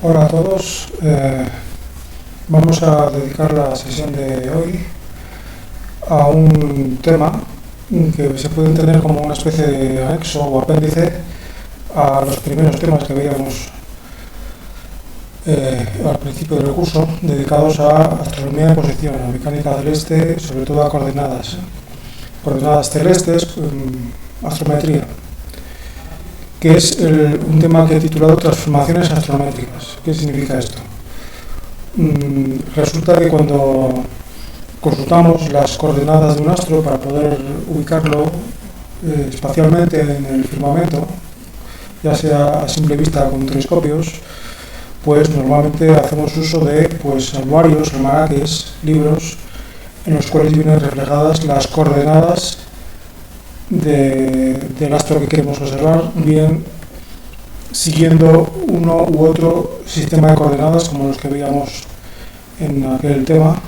Hola a todos. Vamos a dedicar la sesión de hoy a un tema que se puede entender como una especie de anexo o apéndice a los primeros temas que veíamos al principio del curso, dedicados a astronomía de posición, a mecánica celeste, sobre todo a coordenadas celestes, astrometría, que es un tema que he titulado Transformaciones astrométricas. ¿Qué significa esto? Resulta que cuando consultamos las coordenadas de un astro para poder ubicarlo espacialmente en el firmamento, ya sea a simple vista con telescopios, pues normalmente hacemos uso de anuarios, almanaques, libros, en los cuales vienen reflejadas las coordenadas del astro que queremos observar, bien siguiendo uno u otro sistema de coordenadas como los que veíamos en aquel tema.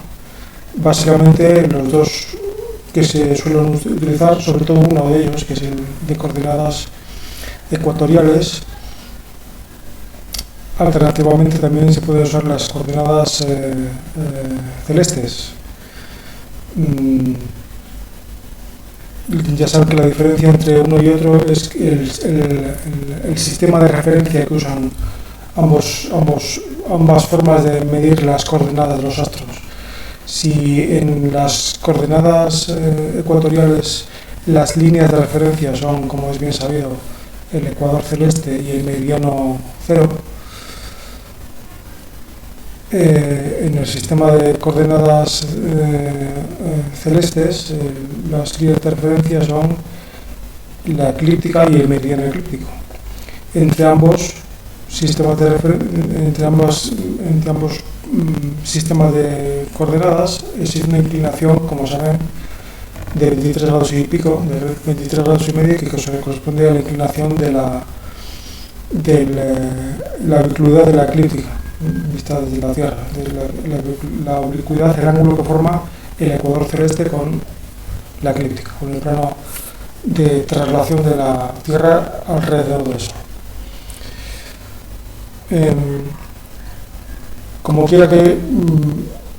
Básicamente los dos que se suelen utilizar, sobre todo uno de ellos, que es el de coordenadas ecuatoriales. Alternativamente también se pueden usar las coordenadas celestes. Ya saben que la diferencia entre uno y otro es el sistema de referencia que usan ambas formas de medir las coordenadas de los astros. Si en las coordenadas ecuatoriales las líneas de referencia son, como es bien sabido, el ecuador celeste y el meridiano cero, en el sistema de coordenadas celestes, las líneas de referencia son la eclíptica y el meridiano eclíptico. Entre ambos sistemas de coordenadas existe una inclinación, como saben, de 23 grados y pico, de 23 grados y medio, que corresponde a la inclinación de la oblicuidad de la eclíptica, vista desde la Tierra, la oblicuidad, el ángulo que forma el ecuador celeste con la eclíptica, con el plano de traslación de la Tierra alrededor de eso. Como quiera que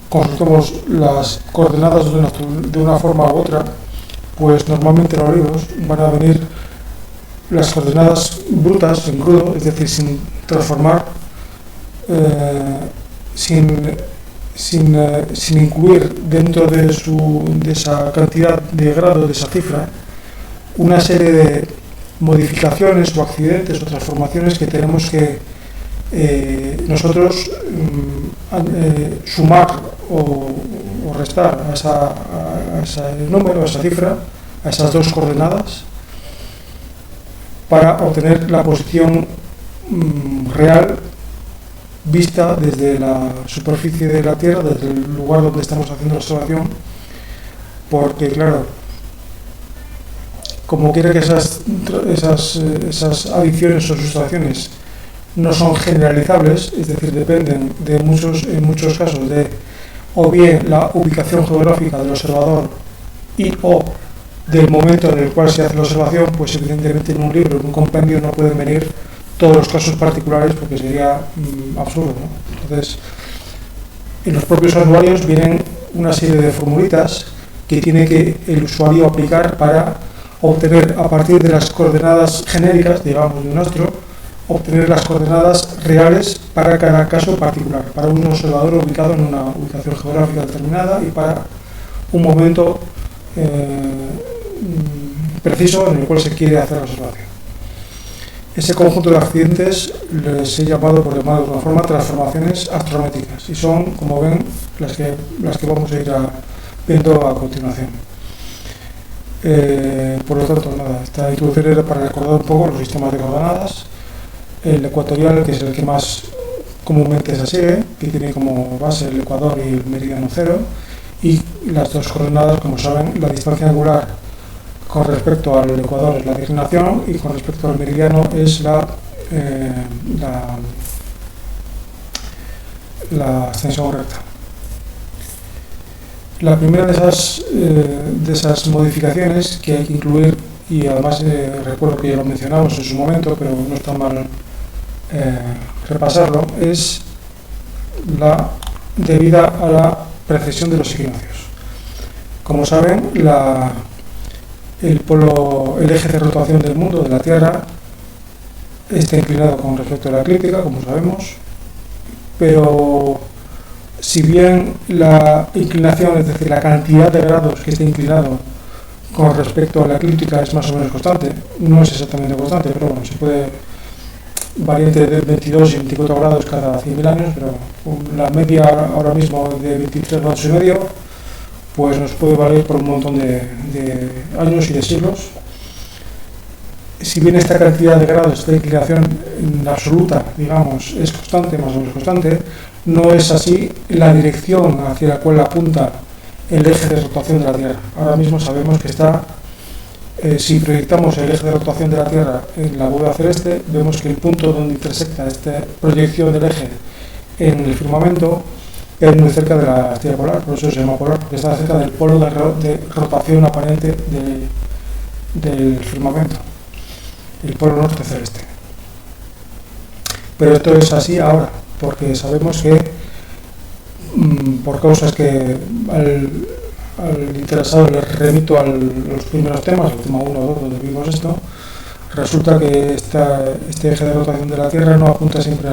consultemos las coordenadas de una forma u otra, pues normalmente en los libros van a venir las coordenadas brutas, en crudo, es decir, sin transformar, sin incluir dentro de esa cantidad de grados, de esa cifra, una serie de modificaciones o accidentes o transformaciones que tenemos que nosotros sumar o restar a ese número, a esa cifra, a esas dos coordenadas, para obtener la posición real vista desde la superficie de la Tierra, desde el lugar donde estamos haciendo la observación, porque claro, como quiera que esas adiciones o sustracciones no son generalizables, es decir, dependen en muchos casos de o bien la ubicación geográfica del observador y o del momento en el cual se hace la observación, pues evidentemente en un libro, en un compendio, no pueden venir todos los casos particulares porque sería absurdo, ¿no? Entonces, en los propios anuarios vienen una serie de formulitas que tiene que el usuario aplicar para obtener, a partir de las coordenadas genéricas, digamos, de un astro, obtener las coordenadas reales para cada caso particular, para un observador ubicado en una ubicación geográfica determinada y para un momento preciso en el cual se quiere hacer la observación. Ese conjunto de accidentes les he llamado, por llamarlo de alguna forma, transformaciones astrométricas, y son, como ven, las que vamos a ir viendo a continuación. Por lo tanto, nada, esta introducción era para recordar un poco los sistemas de coordenadas. El ecuatorial, que es el que más comúnmente se sigue, que tiene como base el ecuador y el meridiano cero, y las dos coordenadas, como saben, la distancia angular con respecto al ecuador es la declinación y con respecto al meridiano es la extensión recta. La primera de esas modificaciones que hay que incluir, y además recuerdo que ya lo mencionamos en su momento, pero no está mal repasarlo, es la debida a la precesión de los equinoccios. Como saben, el eje de rotación del mundo, de la Tierra, está inclinado con respecto a la eclíptica, como sabemos, pero si bien la inclinación, es decir, la cantidad de grados que está inclinado con respecto a la eclíptica es más o menos constante, no es exactamente constante, pero bueno, se puede variar entre 22 y 24 grados cada 100.000 años, pero la media ahora mismo de 23 grados y medio, pues nos puede valer por un montón de años y de siglos. Si bien esta cantidad de grados de inclinación en absoluta, digamos, es constante, más o menos constante, no es así la dirección hacia la cual apunta el eje de rotación de la Tierra. Ahora mismo sabemos que está, si proyectamos el eje de rotación de la Tierra en la bóveda celeste, vemos que el punto donde intersecta esta proyección del eje en el firmamento es muy cerca de la estrella polar, por eso se llama polar, porque está cerca del polo de rotación aparente del firmamento, el polo norte celeste. Pero esto es así ahora, porque sabemos que por causas que al interesado le remito a los primeros temas, el tema 1 o 2 donde vimos esto, resulta que este eje de rotación de la Tierra no apunta siempre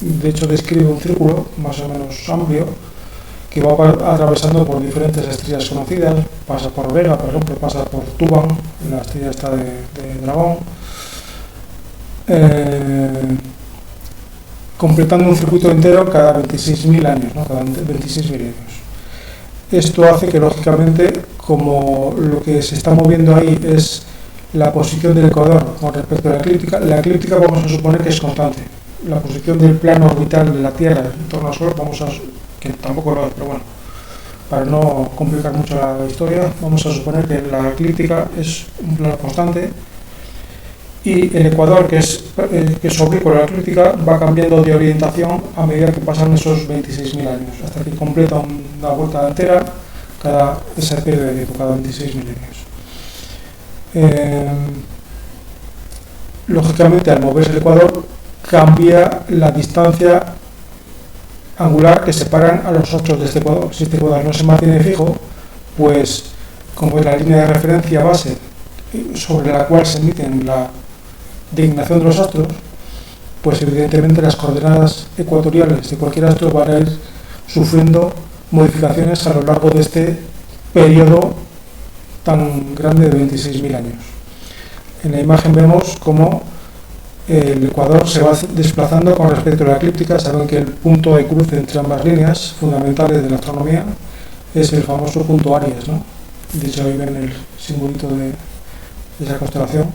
de hecho describe un círculo más o menos amplio que va atravesando por diferentes estrellas conocidas, pasa por Vega, por ejemplo, pasa por Tuban, la estrella esta de Dragón, completando un circuito entero cada 26.000 años, ¿no? Cada 26 milenios. Esto hace que, lógicamente, como lo que se está moviendo ahí es la posición del ecuador con respecto a la eclíptica vamos a suponer que es constante. La posición del plano orbital de la Tierra en torno al Sol, que tampoco lo es, pero bueno, para no complicar mucho la historia, vamos a suponer que la eclíptica es un plano constante y el ecuador, que es oblicuo a la eclíptica, va cambiando de orientación a medida que pasan esos 26.000 años, hasta que completa una vuelta entera ese periodo de tiempo, cada 26 milenios. Lógicamente, al moverse el ecuador, cambia la distancia angular que separan a los astros de este ecuador. Si este ecuador no se mantiene fijo, pues como es la línea de referencia base sobre la cual se emiten la declinación de los astros, pues evidentemente las coordenadas ecuatoriales de cualquier astro van a ir sufriendo modificaciones a lo largo de este periodo tan grande de 26.000 años. En la imagen vemos cómo el ecuador se va desplazando con respecto a la eclíptica. Saben que el punto de cruce entre ambas líneas fundamentales de la astronomía es el famoso punto Aries, ¿no? De hecho ahí ven el simbolito de esa constelación,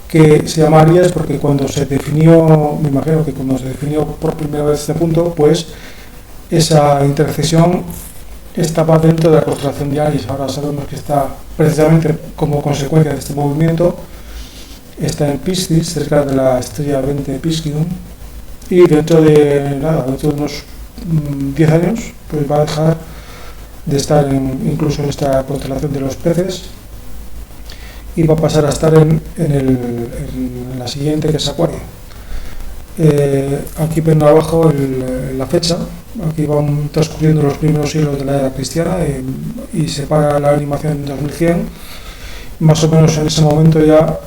que se llama Aries porque cuando se definió, me imagino que cuando se definió por primera vez este punto, pues esa intersección estaba dentro de la constelación de Aries. Ahora sabemos que está precisamente como consecuencia de este movimiento, está en Piscis, cerca de la estrella 20 Piscium, y dentro de unos 10 años pues va a dejar de estar incluso en esta constelación de los peces y va a pasar a estar en la siguiente, que es Acuario. Aquí ven abajo la fecha. Aquí van transcurriendo los primeros siglos de la era cristiana y se para la animación en 2100. Más o menos en ese momento ya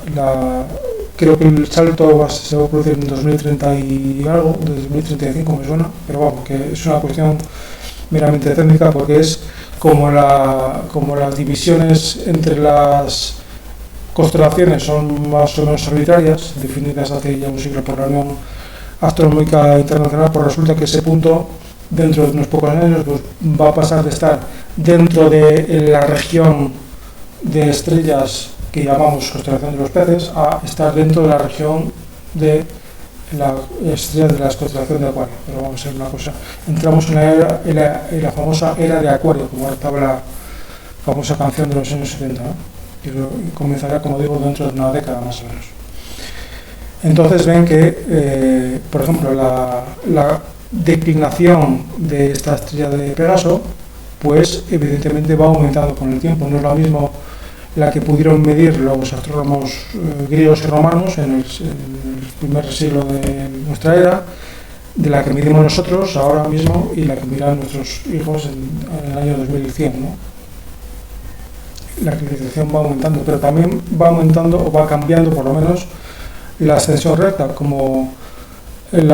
creo que el salto se va a producir en 2030 y algo, de 2035 me suena, pero vamos, que es una cuestión meramente técnica porque es como las divisiones entre las constelaciones son más o menos arbitrarias, definidas hace ya un siglo por la Unión Astronómica Internacional, pues resulta que ese punto dentro de unos pocos años pues, va a pasar de estar dentro de la región de estrellas que llamamos constelación de los peces a estar dentro de la región de la estrella de la constelación de Acuario. Pero vamos a ver una cosa, entramos en la famosa era de Acuario, como estaba la famosa canción de los años 70, ¿no? Y comenzará, como digo, dentro de una década más o menos. Entonces ven que, por ejemplo, la declinación de esta estrella de Pegaso, pues evidentemente va aumentando con el tiempo. No es lo mismo la que pudieron medir los astrónomos griegos y romanos en el primer siglo de nuestra era, de la que medimos nosotros ahora mismo y la que miran nuestros hijos en el año 2100, ¿no? La civilización va aumentando, pero también va aumentando o va cambiando por lo menos la ascensión recta, como el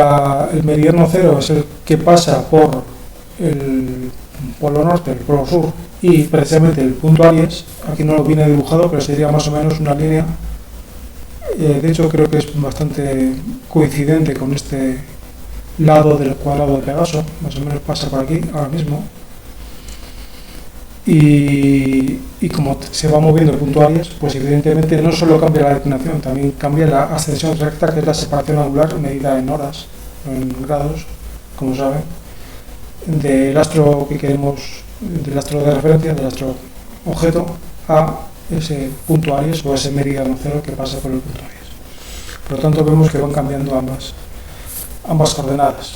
meridiano cero es el que pasa por el polo norte, el polo sur y precisamente el punto Aries. Aquí no lo viene dibujado, pero sería más o menos una línea. De hecho, creo que es bastante coincidente con este lado del cuadrado de Pegaso, más o menos pasa por aquí ahora mismo. Y como se va moviendo el punto Aries, pues evidentemente no solo cambia la declinación, también cambia la ascensión recta, que es la separación angular medida en horas, no en grados, como saben, del astro que queremos, del astro de referencia, del astro objeto, a ese punto Aries o ese meridiano cero que pasa por el punto Aries. Por lo tanto, vemos que van cambiando ambas coordenadas.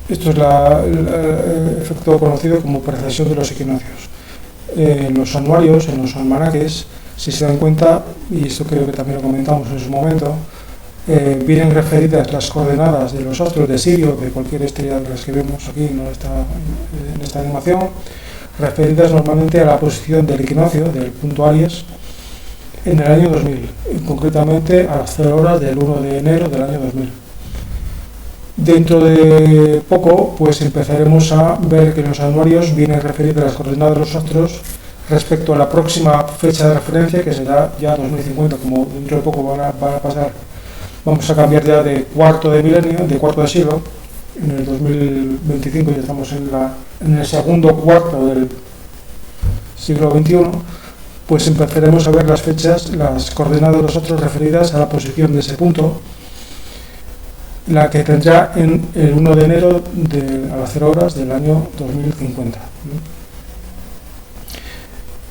Esto es el efecto conocido como precesión de los equinoccios. En los anuarios, en los almanaques, si se dan cuenta, y esto creo que también lo comentamos en su momento, vienen referidas las coordenadas de los astros de Sirio, de cualquier estrella de las que vemos aquí en esta animación, referidas normalmente a la posición del equinoccio, del punto Aries, en el año 2000, concretamente a las 0 horas del 1 de enero del año 2000. Dentro de poco, pues empezaremos a ver que en los anuarios vienen referidas las coordenadas de los astros respecto a la próxima fecha de referencia, que será ya 2050, como dentro de poco van a pasar. Vamos a cambiar ya de cuarto de milenio, de cuarto de siglo. En el 2025 ya estamos en el segundo cuarto del siglo XXI. Pues empezaremos a ver las fechas, las coordenadas de los astros referidas a la posición de ese punto, la que tendrá en el 1 de enero a las 0 horas del año 2050.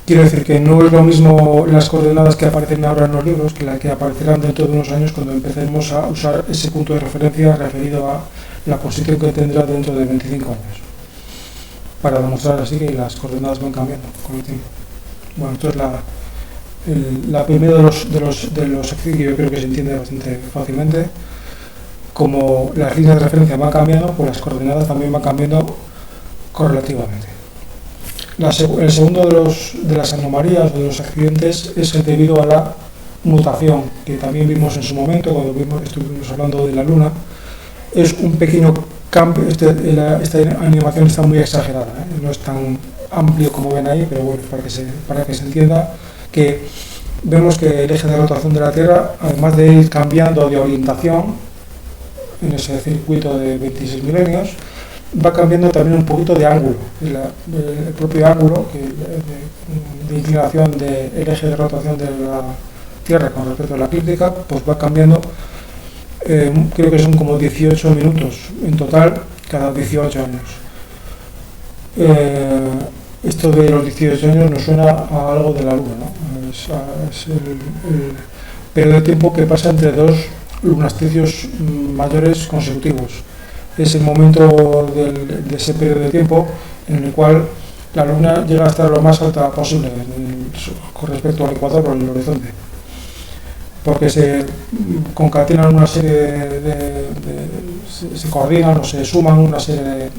Quiero decir que no es lo mismo las coordenadas que aparecen ahora en los libros que las que aparecerán dentro de unos años cuando empecemos a usar ese punto de referencia referido a la posición que tendrá dentro de 25 años, para demostrar así que las coordenadas van cambiando con el tiempo. Bueno, esto es la primera de los ejercicios que yo creo que se entiende bastante fácilmente. Como las líneas de referencia van cambiando, pues las coordenadas también van cambiando correlativamente. El segundo de las anomalías o de los accidentes es debido a la nutación, que también vimos en su momento cuando estuvimos hablando de la Luna. Es un pequeño cambio, esta animación está muy exagerada, no es tan amplio como ven ahí, pero bueno, para que se entienda que vemos que el eje de rotación de la Tierra, además de ir cambiando de orientación en ese circuito de 26 milenios, va cambiando también un poquito de ángulo. El propio ángulo de inclinación del eje de rotación de la Tierra con respecto a la eclíptica, pues va cambiando, creo que son como 18 minutos en total cada 18 años. Esto de los 18 años nos suena a algo de la Luna, ¿no? Es el periodo de tiempo que pasa entre dos lunasticios mayores consecutivos. Es el momento de ese periodo de tiempo en el cual la Luna llega a estar lo más alta posible con respecto al ecuador o al horizonte, porque se concatenan una serie se coordinan o se suman una serie de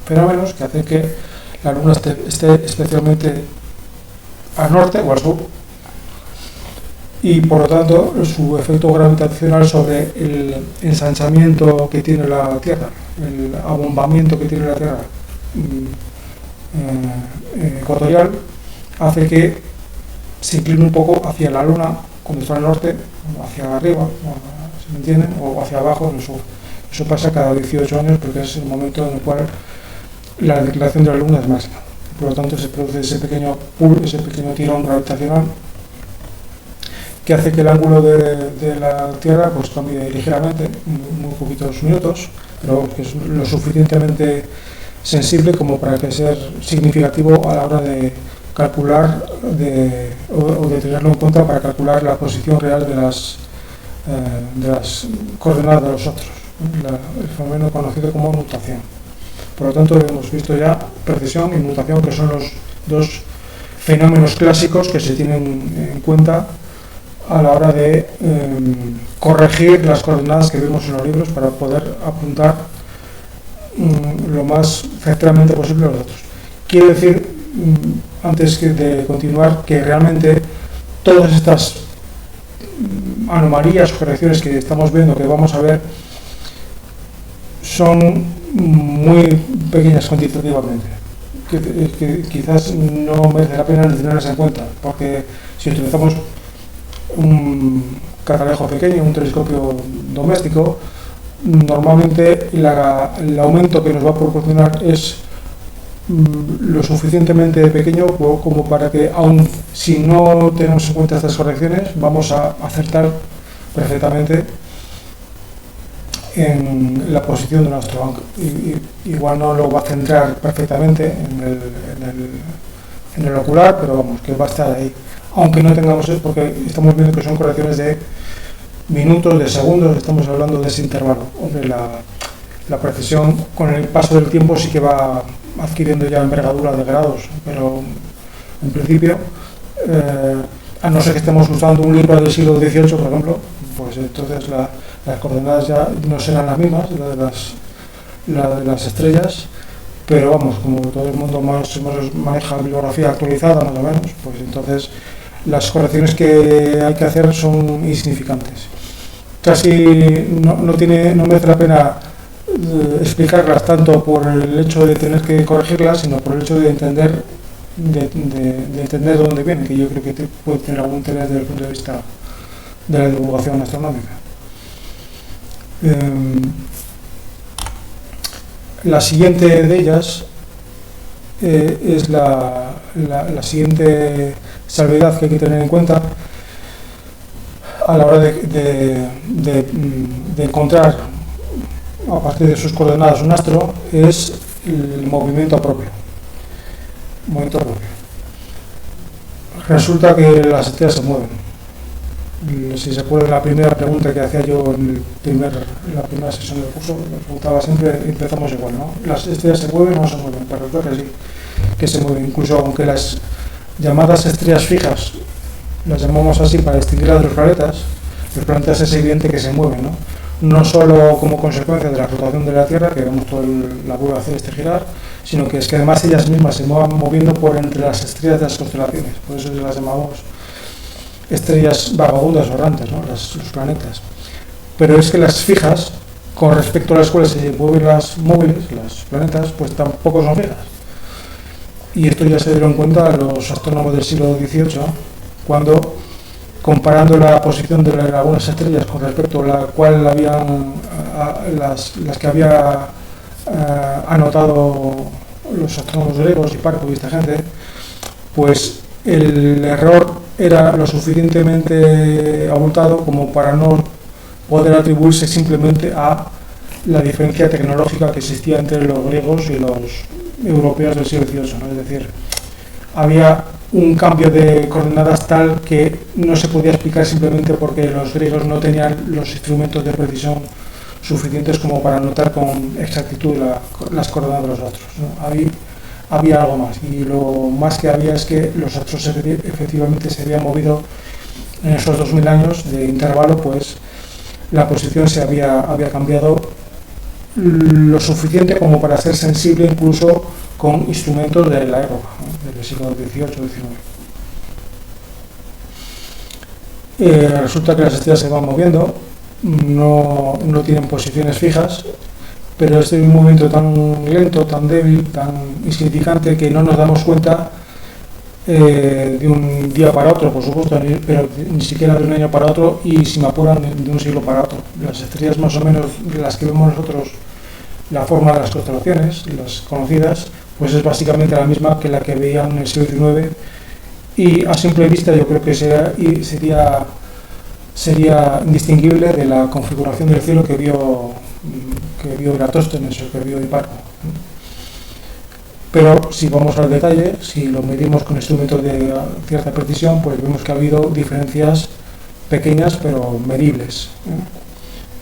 fenómenos que hacen que la Luna esté especialmente al norte o al sur, y por lo tanto su efecto gravitacional sobre el ensanchamiento que tiene la Tierra, el abombamiento que tiene la Tierra ecuatorial, hace que se incline un poco hacia la Luna cuando está al norte, hacia arriba, ¿se me entiende? O hacia abajo en el sur. Eso pasa cada 18 años porque es el momento en el cual la declinación de la Luna es máxima. Por lo tanto se produce ese pequeño tirón gravitacional que hace que el ángulo de la Tierra pues cambie ligeramente, muy poquitos minutos, pero que es lo suficientemente sensible como para que sea significativo a la hora de calcular o de tenerlo en cuenta para calcular la posición real de las coordenadas de los astros, el fenómeno conocido como nutación. Por lo tanto, hemos visto ya precesión y nutación, que son los dos fenómenos clásicos que se tienen en cuenta a la hora de corregir las coordenadas que vemos en los libros para poder apuntar lo más certeramente posible los datos. Quiero decir, antes de continuar, que realmente todas estas anomalías o correcciones que estamos viendo, que vamos a ver, son muy pequeñas cuantitativamente, que quizás no merece la pena tenerlas en cuenta, porque si utilizamos un catalejo pequeño, un telescopio doméstico, normalmente el aumento que nos va a proporcionar es lo suficientemente pequeño como para que, aun si no tenemos en cuenta estas correcciones, vamos a acertar perfectamente en la posición de nuestro banco. Igual no lo va a centrar perfectamente en el ocular, pero vamos, que va a estar ahí. Aunque no tengamos, porque estamos viendo que son correcciones de minutos, de segundos, estamos hablando de ese intervalo. Hombre, la precisión con el paso del tiempo sí que va adquiriendo ya envergadura de grados, pero en principio, a no ser que estemos usando un libro del siglo XVIII, por ejemplo, pues entonces las coordenadas ya no serán las mismas, la de las estrellas, pero vamos, como todo el mundo más maneja bibliografía actualizada, más o menos, pues entonces las correcciones que hay que hacer son insignificantes. Casi no merece la pena explicarlas tanto por el hecho de tener que corregirlas, sino por el hecho de entender de dónde vienen, que yo creo que puede tener algún interés desde el punto de vista de la divulgación astronómica. La siguiente de ellas es la siguiente salvedad que hay que tener en cuenta a la hora de encontrar a partir de sus coordenadas un astro, es el movimiento propio. Resulta que las estrellas se mueven. Si se acuerdan, la primera pregunta que hacía yo en la primera sesión del curso, me preguntaba siempre, empezamos igual, ¿no? ¿Las estrellas se mueven o no se mueven? Pero resulta que sí, que se mueven. Incluso aunque las llamadas estrellas fijas las llamamos así para distinguir a los planetas es evidente que se mueven, ¿no? No solo como consecuencia de la rotación de la Tierra, que vemos toda la curva celeste girar, sino que es que además ellas mismas se van moviendo por entre las estrellas de las constelaciones. Por eso las llamamos estrellas vagabundas o errantes, ¿no? Los planetas. Pero es que las fijas, con respecto a las cuales se mueven las móviles, los planetas, pues tampoco son fijas. Y esto ya se dieron cuenta los astrónomos del siglo XVIII, cuando, comparando la posición de algunas estrellas con respecto a la cual habían las que había anotado los astrónomos griegos, Hiparco y esta gente, pues el error era lo suficientemente abultado como para no poder atribuirse simplemente a la diferencia tecnológica que existía entre los griegos y los europeos del siglo XVIII, ¿no? Es decir, había un cambio de coordenadas tal que no se podía explicar simplemente porque los griegos no tenían los instrumentos de precisión suficientes como para anotar con exactitud las coordenadas de los astros, ¿no? Había algo más, y lo más que había es que los astros efectivamente se habían movido en esos 2000 años de intervalo, pues la posición se había cambiado lo suficiente como para ser sensible incluso con instrumentos de la época, ¿no? Del siglo XVIII-XIX. Resulta que las estrellas se van moviendo, no tienen posiciones fijas, pero este es un movimiento tan lento, tan débil, tan insignificante, que no nos damos cuenta de un día para otro, por supuesto, pero ni siquiera de un año para otro, y si me apuran, de un siglo para otro. Las estrellas más o menos de las que vemos nosotros, la forma de las constelaciones, las conocidas, pues es básicamente la misma que la que veían en el siglo XIX, y a simple vista yo creo que sería indistinguible de la configuración del cielo que vio Eratóstenes o que vio Hiparco. Pero si vamos al detalle, si lo medimos con instrumentos de cierta precisión, pues vemos que ha habido diferencias pequeñas pero medibles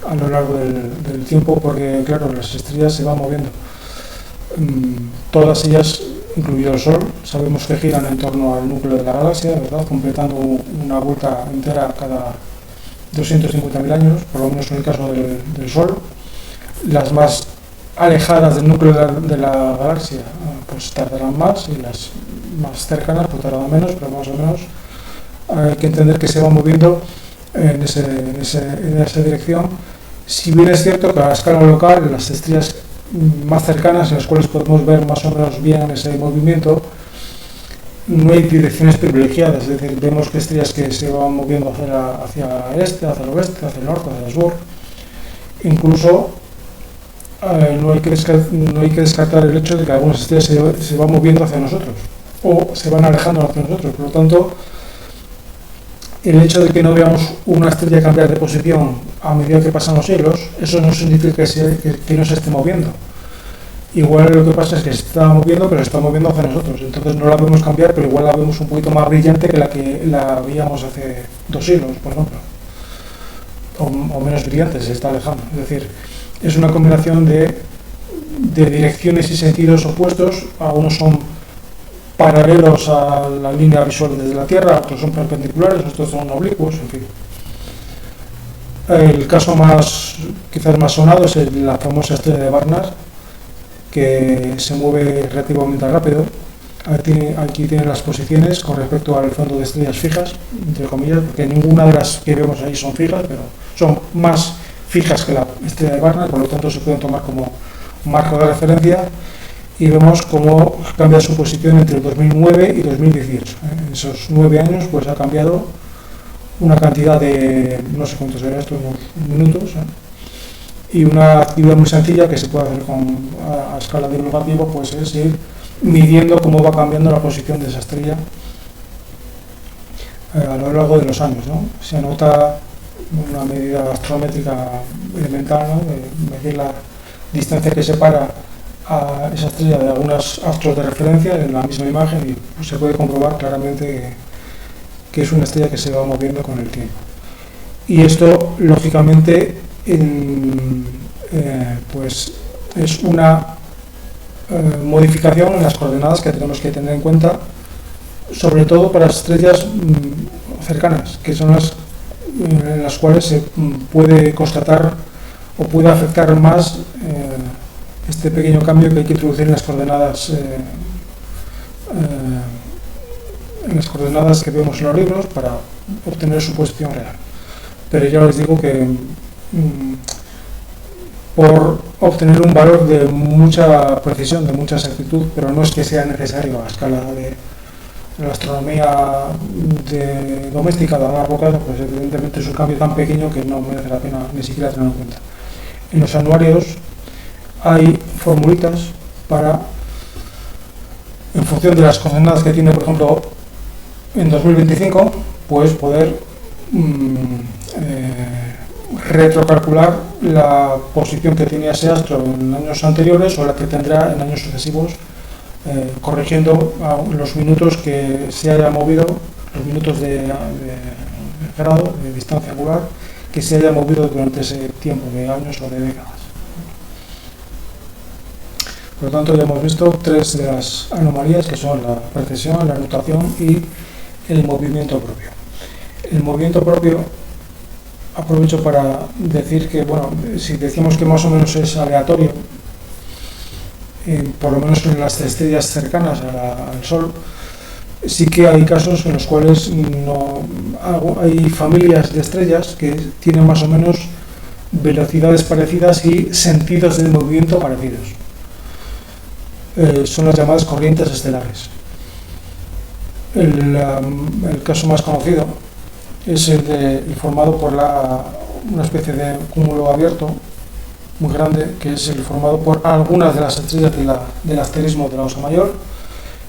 a lo largo del tiempo, porque claro, las estrellas se van moviendo. todas ellas, incluido el Sol, sabemos que giran en torno al núcleo de la galaxia, ¿verdad? Completando una vuelta entera cada 250.000 años, por lo menos en el caso del Sol. Las más alejadas del núcleo de la galaxia pues tardarán más, y las más cercanas pues tardarán menos, pero más o menos hay que entender que se va moviendo en esa dirección. Si bien es cierto que a la escala local, las estrellas más cercanas, en las cuales podemos ver más o menos bien ese movimiento, no hay direcciones privilegiadas, es decir, vemos que estrellas que se van moviendo hacia el este, hacia el oeste, hacia el norte, hacia el sur. Incluso no hay que descartar el hecho de que algunas estrellas se van moviendo hacia nosotros o se van alejando hacia nosotros. Por lo tanto, el hecho de que no veamos una estrella cambiar de posición a medida que pasan los siglos, eso no significa que no se esté moviendo. Igual lo que pasa es que se está moviendo, pero se está moviendo hacia nosotros. Entonces no la vemos cambiar, pero igual la vemos un poquito más brillante que la veíamos hace 2 siglos, por ejemplo. O menos brillante, se está alejando. Es decir, es una combinación de direcciones y sentidos opuestos. Algunos son paralelos a la línea visual desde la Tierra, otros son perpendiculares, otros son oblicuos, en fin. El caso quizás más sonado es la famosa estrella de Barnard, que se mueve relativamente rápido. Aquí tiene las posiciones con respecto al fondo de estrellas fijas, entre comillas, porque ninguna de las que vemos ahí son fijas, pero son más fijas que la estrella de Barnard, por lo tanto se pueden tomar como marco de referencia, y vemos cómo cambia su posición entre el 2009 y 2018. En esos 9 años pues ha cambiado una cantidad de, no sé cuántos será esto, unos minutos, y una actividad muy sencilla que se puede hacer a escala divulgativa, pues es ir midiendo cómo va cambiando la posición de esa estrella a lo largo de los años, ¿no? Se anota una medida astrométrica elemental, ¿no? De medir la distancia que separa a esa estrella de algunos astros de referencia en la misma imagen, y pues, se puede comprobar claramente que es una estrella que se va moviendo con el tiempo. Y esto, lógicamente, pues es una modificación en las coordenadas que tenemos que tener en cuenta, sobre todo para las estrellas cercanas, que son las en las cuales se puede constatar o puede afectar más este pequeño cambio que hay que introducir en las coordenadas que vemos en los libros para obtener su posición real. Pero ya les digo que por obtener un valor de mucha precisión, de mucha exactitud, pero no es que sea necesario a escala de la astronomía doméstica de largo plazo, pues evidentemente es un cambio tan pequeño que no merece la pena ni siquiera tenerlo en cuenta. En los anuarios hay formulitas para, en función de las coordenadas que tiene, por ejemplo, en 2025, pues poder retrocalcular la posición que tenía ese astro en años anteriores o la que tendrá en años sucesivos, corrigiendo los minutos que se haya movido, los minutos de grado, de distancia angular, que se haya movido durante ese tiempo de años o de décadas. Por lo tanto, ya hemos visto 3 de las anomalías, que son la precesión, la rotación y el movimiento propio. El movimiento propio, aprovecho para decir que, bueno, si decimos que más o menos es aleatorio, por lo menos en las estrellas cercanas al Sol, sí que hay casos en los cuales hay familias de estrellas que tienen más o menos velocidades parecidas y sentidos del movimiento parecidos. Son las llamadas corrientes estelares. El caso más conocido es el formado por una especie de cúmulo abierto muy grande, que es el formado por algunas de las estrellas del asterismo de la Osa Mayor.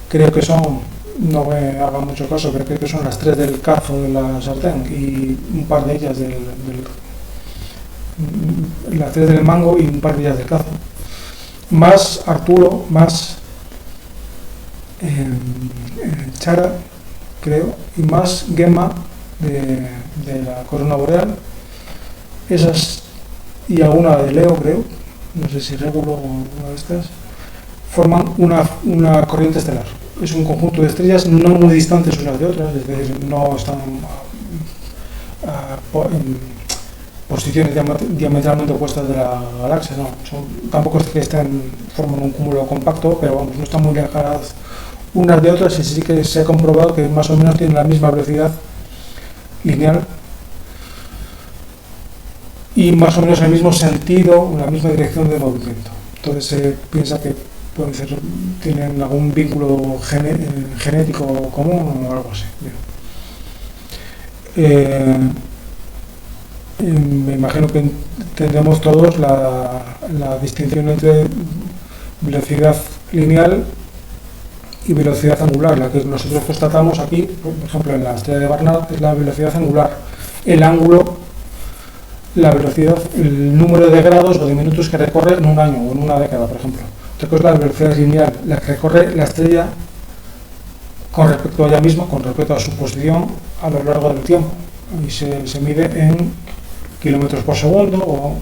Creo que son, no me hagan mucho caso, pero creo que son las 3 del Cazo de la Sartén y un par de ellas las 3 del Mango y un par de ellas del Cazo, más Arturo, más Chara, creo, y más Gemma de la corona boreal. Esas y alguna de Leo, creo, no sé si Régulo o una de estas, forman una corriente estelar. Es un conjunto de estrellas no muy distantes unas de otras, es decir, no están en posiciones diametralmente opuestas de la galaxia, no. Tampoco es que forman un cúmulo compacto, pero vamos, no están muy alejadas unas de otras, y sí que se ha comprobado que más o menos tienen la misma velocidad lineal y más o menos el mismo sentido, la misma dirección de movimiento. Entonces se piensa que tienen algún vínculo genético común o algo así. Me imagino que entendemos todos la distinción entre velocidad lineal y velocidad angular. La que nosotros constatamos aquí, por ejemplo, en la estrella de Barnard, es la velocidad angular. El ángulo, la velocidad, el número de grados o de minutos que recorre en un año o en una década, por ejemplo. Otra cosa es la velocidad lineal, la que recorre la estrella con respecto a ella misma, con respecto a su posición a lo largo del tiempo. Y se mide en kilómetros por segundo, o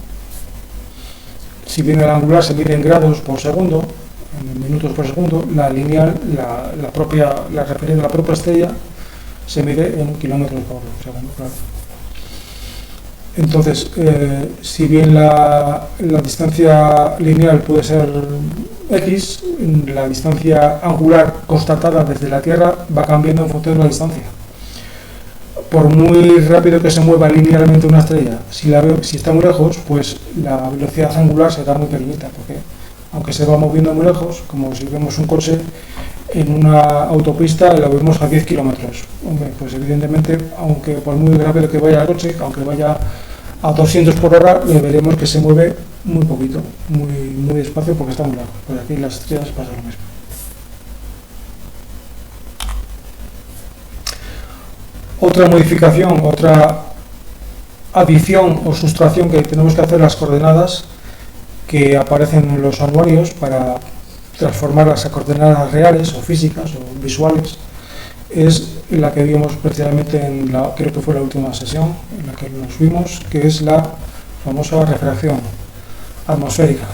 si bien el angular se mide en grados por segundo, en minutos por segundo, la lineal, la referencia de la propia estrella, se mide en kilómetros por segundo, claro. Entonces, si bien la distancia lineal puede ser x, la distancia angular constatada desde la Tierra va cambiando en función de la distancia. Por muy rápido que se mueva linealmente una estrella, si está muy lejos, pues la velocidad angular será muy pequeñita, porque aunque se va moviendo muy lejos, como si vemos un coche en una autopista, lo vemos a 10 kilómetros. Hombre, pues evidentemente, aunque por muy rápido que vaya el coche, aunque vaya a 200 por hora, le veremos que se mueve muy poquito, muy despacio, porque está muy lejos. Pues aquí las estrellas pasa lo mismo. Otra modificación, otra adición o sustracción que tenemos que hacer a las coordenadas que aparecen en los anuarios para transformarlas a coordenadas reales o físicas o visuales, es la que vimos precisamente creo que fue la última sesión en la que nos vimos, que es la famosa refracción atmosférica.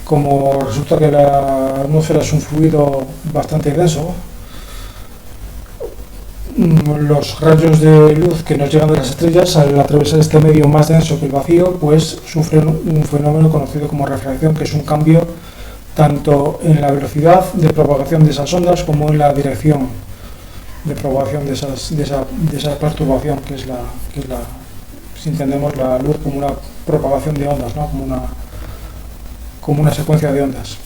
Como resulta que la atmósfera es un fluido bastante denso, los rayos de luz que nos llegan de las estrellas, al atravesar este medio más denso que el vacío, pues sufren un fenómeno conocido como refracción, que es un cambio tanto en la velocidad de propagación de esas ondas como en la dirección de propagación de esa perturbación, que es si entendemos la luz como una propagación de ondas, ¿no? como una secuencia de ondas.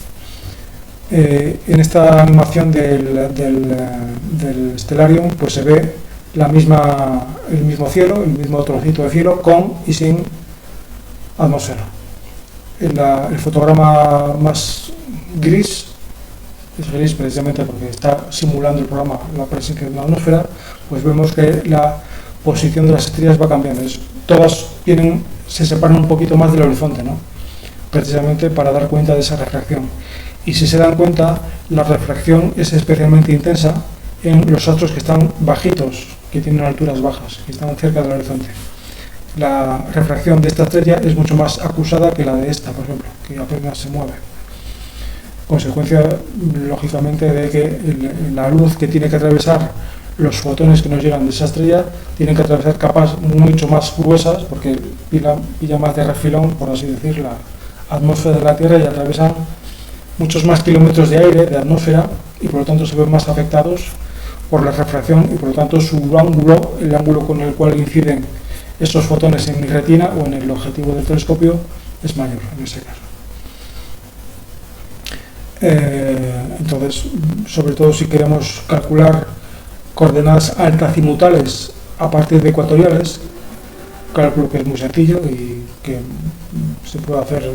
En esta animación del Stellarium, pues se ve el mismo cielo, el mismo trocito de cielo, con y sin atmósfera. El fotograma más gris es gris precisamente porque está simulando el programa la presencia de una atmósfera, pues vemos que la posición de las estrellas va cambiando. Todas se separan un poquito más del horizonte, ¿no? Precisamente para dar cuenta de esa refracción. Y si se dan cuenta, la refracción es especialmente intensa en los astros que están bajitos, que tienen alturas bajas, que están cerca del horizonte. La refracción de esta estrella es mucho más acusada que la de esta, por ejemplo, que apenas se mueve. Consecuencia, lógicamente, de que la luz que tiene que atravesar los fotones que nos llegan de esa estrella tienen que atravesar capas mucho más gruesas, porque pilla más de refilón, por así decir, la atmósfera de la Tierra, y atravesan muchos más kilómetros de aire, de atmósfera, y por lo tanto se ven más afectados por la refracción, y por lo tanto el ángulo con el cual inciden esos fotones en mi retina o en el objetivo del telescopio es mayor en ese caso. Entonces, sobre todo si queremos calcular coordenadas altazimutales a partir de ecuatoriales, cálculo que es muy sencillo y que se puede hacer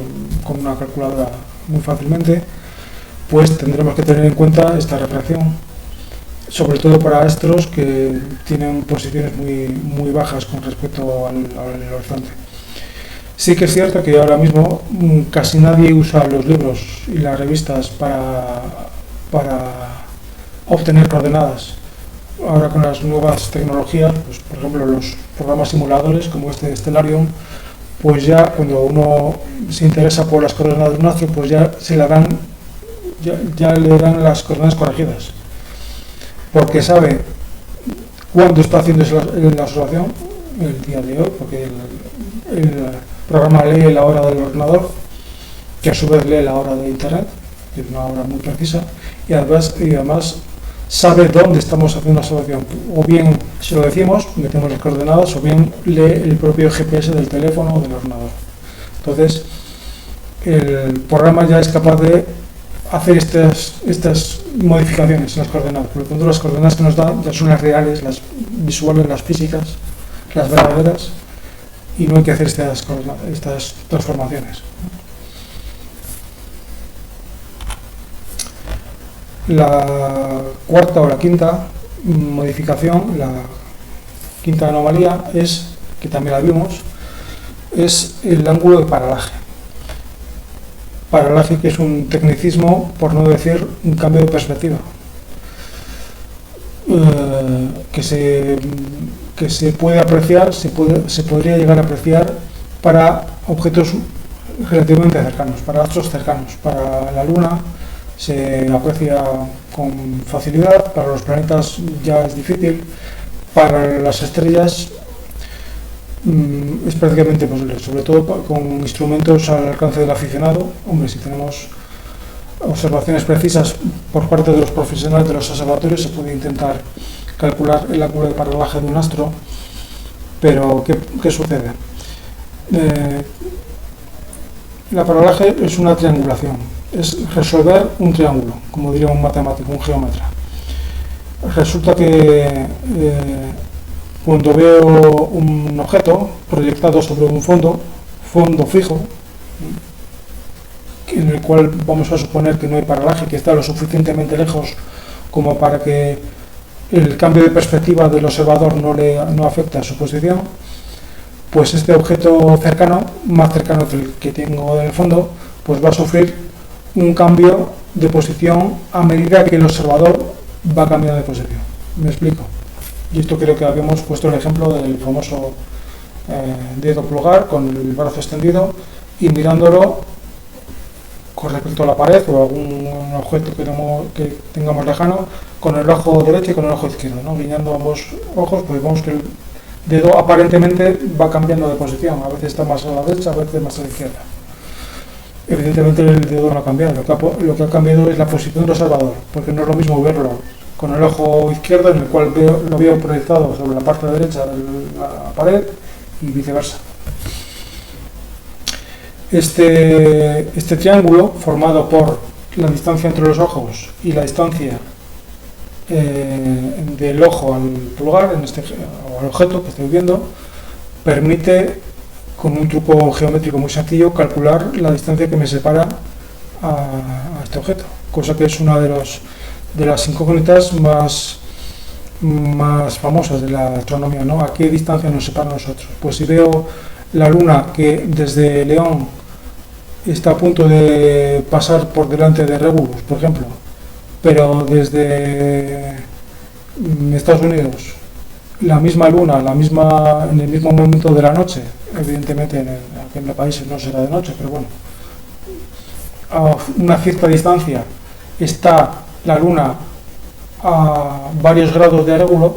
con una calculadora muy fácilmente, pues tendremos que tener en cuenta esta refracción, sobre todo para astros que tienen posiciones muy bajas con respecto al horizonte. Sí que es cierto que ahora mismo casi nadie usa los libros y las revistas para obtener coordenadas. Ahora con las nuevas tecnologías, pues, por ejemplo los programas simuladores como este Stellarium, pues ya cuando uno se interesa por las coordenadas de un astro, pues ya se le dan ya le dan las coordenadas corregidas, porque sabe cuándo está haciendo la observación el día de hoy, porque el programa lee la hora del ordenador, que a su vez lee la hora de internet, que es una hora muy precisa, y además sabe dónde estamos haciendo la observación. O bien, si lo decimos, metemos las coordenadas, o bien lee el propio GPS del teléfono o del ordenador. Entonces, el programa ya es capaz de hacer estas modificaciones en las coordenadas. Por lo tanto, las coordenadas que nos dan ya son las reales, las visuales, las físicas, las verdaderas, y no hay que hacer estas transformaciones. La cuarta o la quinta modificación, la quinta anomalía, es, que también la vimos, es el ángulo de paralaje. Paralaje, que es un tecnicismo, por no decir un cambio de perspectiva, que se puede apreciar, se podría llegar a apreciar para objetos relativamente cercanos, para astros cercanos. Para la Luna se aprecia con facilidad, para los planetas ya es difícil, para las estrellas es prácticamente imposible, sobre todo con instrumentos al alcance del aficionado. Hombre, si tenemos observaciones precisas por parte de los profesionales de los observatorios, se puede intentar calcular el ángulo de paralaje de un astro, pero ¿qué sucede? La paralaje es una triangulación, es resolver un triángulo, como diría un matemático, un geómetra. Resulta que cuando veo un objeto proyectado sobre un fondo fijo, en el cual vamos a suponer que no hay paralaje, que está lo suficientemente lejos como para que el cambio de perspectiva del observador no afecte a su posición, pues este objeto cercano, más cercano que el que tengo en el fondo, pues va a sufrir un cambio de posición a medida que el observador va cambiando de posición. ¿Me explico? Y esto creo que habíamos puesto el ejemplo del famoso dedo pulgar con el brazo extendido y mirándolo con respecto a la pared o algún objeto que tengamos lejano, con el ojo derecho y con el ojo izquierdo, ¿no? Guiñando ambos ojos, pues vemos que el dedo aparentemente va cambiando de posición, a veces está más a la derecha, a veces más a la izquierda. Evidentemente el dedo no ha cambiado, lo que ha cambiado es la posición del observador, porque no es lo mismo verlo con el ojo izquierdo, en el cual lo veo proyectado sobre la parte derecha de la pared, y viceversa. Este triángulo, formado por la distancia entre los ojos y la distancia del ojo al pulgar, o al objeto que estoy viendo, permite, con un truco geométrico muy sencillo, calcular la distancia que me separa a este objeto, cosa que es una de las incógnitas más famosas de la astronomía, ¿no? ¿A qué distancia nos separa a nosotros? Pues si veo la Luna, que desde León está a punto de pasar por delante de Regulus, por ejemplo, pero desde Estados Unidos la misma Luna, en el mismo momento de la noche, evidentemente aquí en los países no será de noche, pero bueno, a una cierta distancia está la Luna a varios grados de ángulo,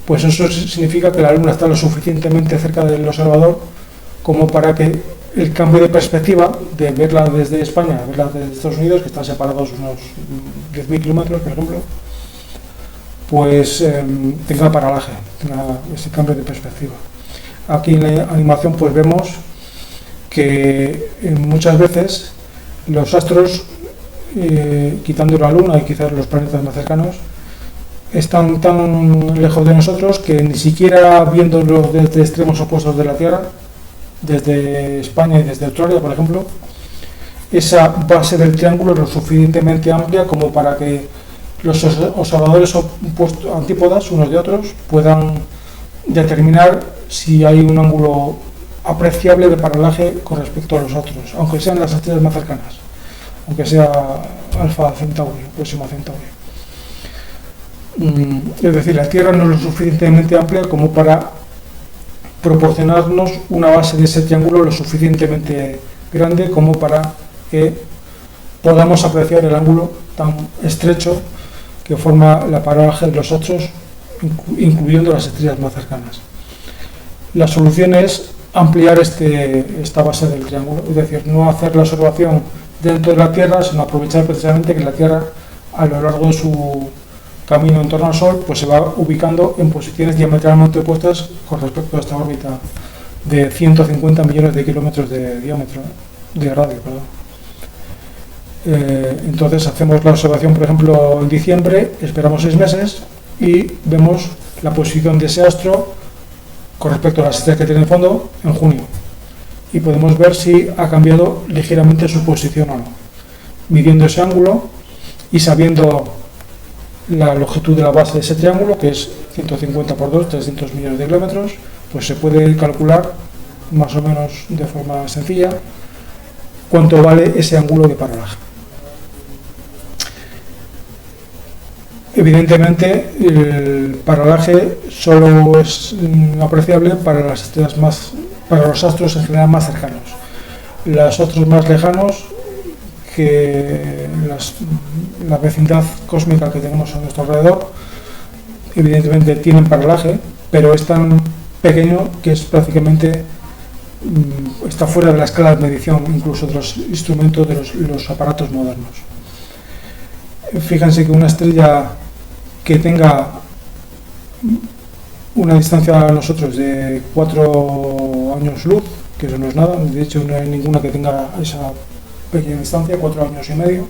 pues eso significa que la Luna está lo suficientemente cerca del observador como para que el cambio de perspectiva, de verla desde España a verla desde Estados Unidos, que están separados unos 10.000 kilómetros, por ejemplo, pues tenga paralaje, tenga ese cambio de perspectiva. Aquí en la animación pues vemos que muchas veces los astros, quitando la Luna y quizás los planetas más cercanos, están tan lejos de nosotros que ni siquiera viéndolos desde extremos opuestos de la Tierra, desde España y desde Australia, por ejemplo, esa base del triángulo es lo suficientemente amplia como para que los observadores antípodas unos de otros puedan determinar si hay un ángulo apreciable de paralaje con respecto a los otros, aunque sean las estrellas más cercanas, aunque sea Alfa Centauri, próxima Centauri. Es decir, la Tierra no es lo suficientemente amplia como para proporcionarnos una base de ese triángulo lo suficientemente grande como para que podamos apreciar el ángulo tan estrecho que forma la paralaje de los astros, incluyendo las estrellas más cercanas. La solución es ampliar esta base del triángulo, es decir, no hacer la observación dentro de la Tierra, sino aprovechar precisamente que la Tierra, a lo largo de su camino en torno al Sol, pues se va ubicando en posiciones diametralmente opuestas con respecto a esta órbita de 150 millones de kilómetros de diámetro, de radio, perdón. Entonces hacemos la observación, por ejemplo, en diciembre, esperamos 6 meses y vemos la posición de ese astro con respecto a las estrellas que tiene en fondo en junio, y podemos ver si ha cambiado ligeramente su posición o no. Midiendo ese ángulo y sabiendo la longitud de la base de ese triángulo, que es 150 por 2, 300 millones de kilómetros, pues se puede calcular más o menos de forma sencilla cuánto vale ese ángulo de paralaje. Evidentemente, el paralaje solo es apreciable para las estrellas para los astros en general más cercanos. Los astros más lejanos, que la vecindad cósmica que tenemos a nuestro alrededor, evidentemente tienen paralaje, pero es tan pequeño que es prácticamente está fuera de la escala de medición, incluso de los instrumentos de los aparatos modernos. Fíjense que una estrella que tenga una distancia a nosotros de 4 años luz, que eso no es nada, de hecho no hay ninguna que tenga esa pequeña distancia, 4 años y medio,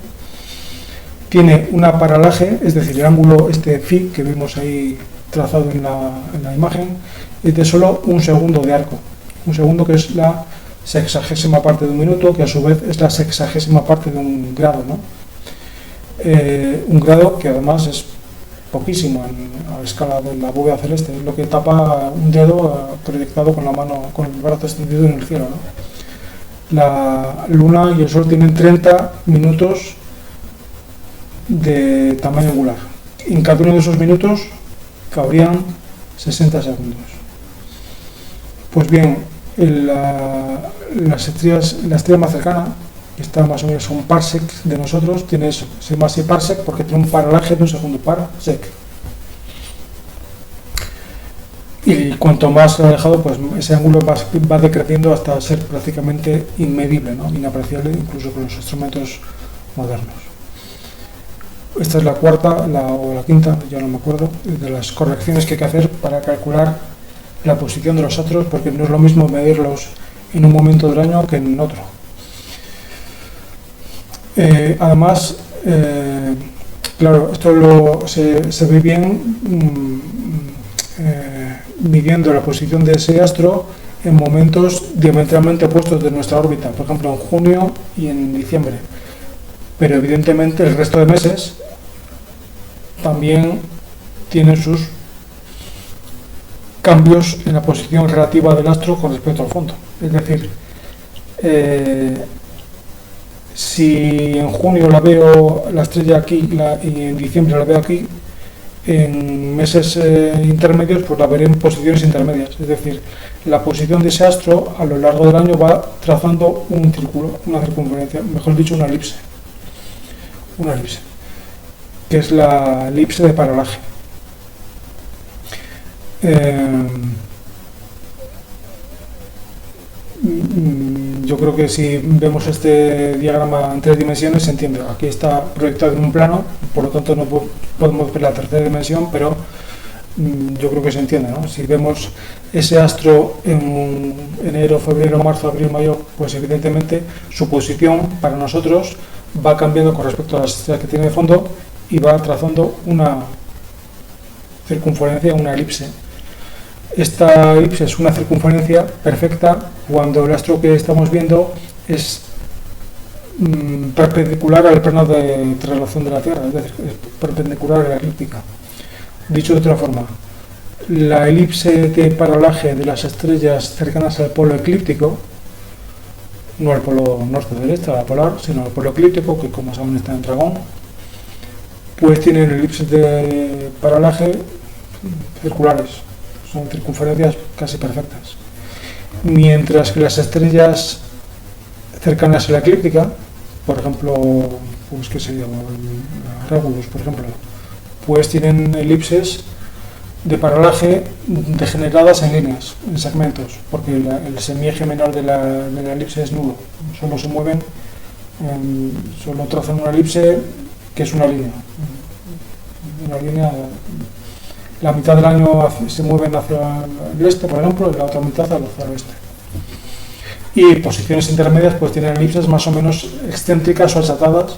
tiene una paralaje, es decir, el ángulo phi que vemos ahí trazado en la imagen, es de solo un segundo de arco. Un segundo, que es la sexagésima parte de un minuto, que a su vez es la sexagésima parte de un grado, ¿no? Un grado que además es poquísimo a escala de la bóveda celeste, es lo que tapa un dedo proyectado con la mano, con el brazo extendido en el cielo, ¿no? La Luna y el Sol tienen 30 minutos de tamaño angular. En cada uno de esos minutos cabrían 60 segundos. Pues bien, la estrella más cercana, que está más o menos a un parsec de nosotros, tiene eso, se llama así parsec porque tiene un paralaje de un segundo, parsec. Y cuanto más alejado, pues ese ángulo va decreciendo hasta ser prácticamente inmedible, ¿no? Inapreciable incluso con los instrumentos modernos. Esta es la cuarta o la quinta, ya no me acuerdo, de las correcciones que hay que hacer para calcular la posición de los astros, porque no es lo mismo medirlos en un momento del año que en otro. Además, claro, esto se ve bien midiendo la posición de ese astro en momentos diametralmente opuestos de nuestra órbita, por ejemplo en junio y en diciembre. Pero evidentemente el resto de meses también tienen sus cambios en la posición relativa del astro con respecto al fondo. Es decir, si en junio la veo la estrella aquí y en diciembre la veo aquí, en meses intermedios pues la veré en posiciones intermedias. Es decir, la posición de ese astro a lo largo del año va trazando un círculo, una circunferencia, mejor dicho una elipse, que es la elipse de paralaje. Yo creo que si vemos este diagrama en 3 dimensiones se entiende. Aquí está proyectado en un plano, por lo tanto no podemos ver la tercera dimensión, pero yo creo que se entiende, ¿no? Si vemos ese astro en enero, febrero, marzo, abril, mayo, pues evidentemente su posición para nosotros va cambiando con respecto a las estrellas que tiene de fondo y va trazando una circunferencia, una elipse. Esta elipse es una circunferencia perfecta cuando el astro que estamos viendo es perpendicular al plano de traslación de la Tierra, es decir, es perpendicular a la eclíptica. Dicho de otra forma, la elipse de paralaje de las estrellas cercanas al polo eclíptico, no al polo norte del este, a la polar, sino al polo eclíptico, que como saben está en Dragón, pues tienen elipses de paralaje circulares. Son circunferencias casi perfectas. Mientras que las estrellas cercanas a la eclíptica, por ejemplo, pues qué sería, Regulus, por ejemplo, pues tienen elipses de paralaje degeneradas en líneas, en segmentos, porque el semieje menor de la elipse es nulo, solo se mueven, solo trazan una elipse que es una línea, la mitad del año se mueven hacia el este, por ejemplo, y la otra mitad hacia el oeste. Y posiciones intermedias pues tienen elipses más o menos excéntricas o achatadas,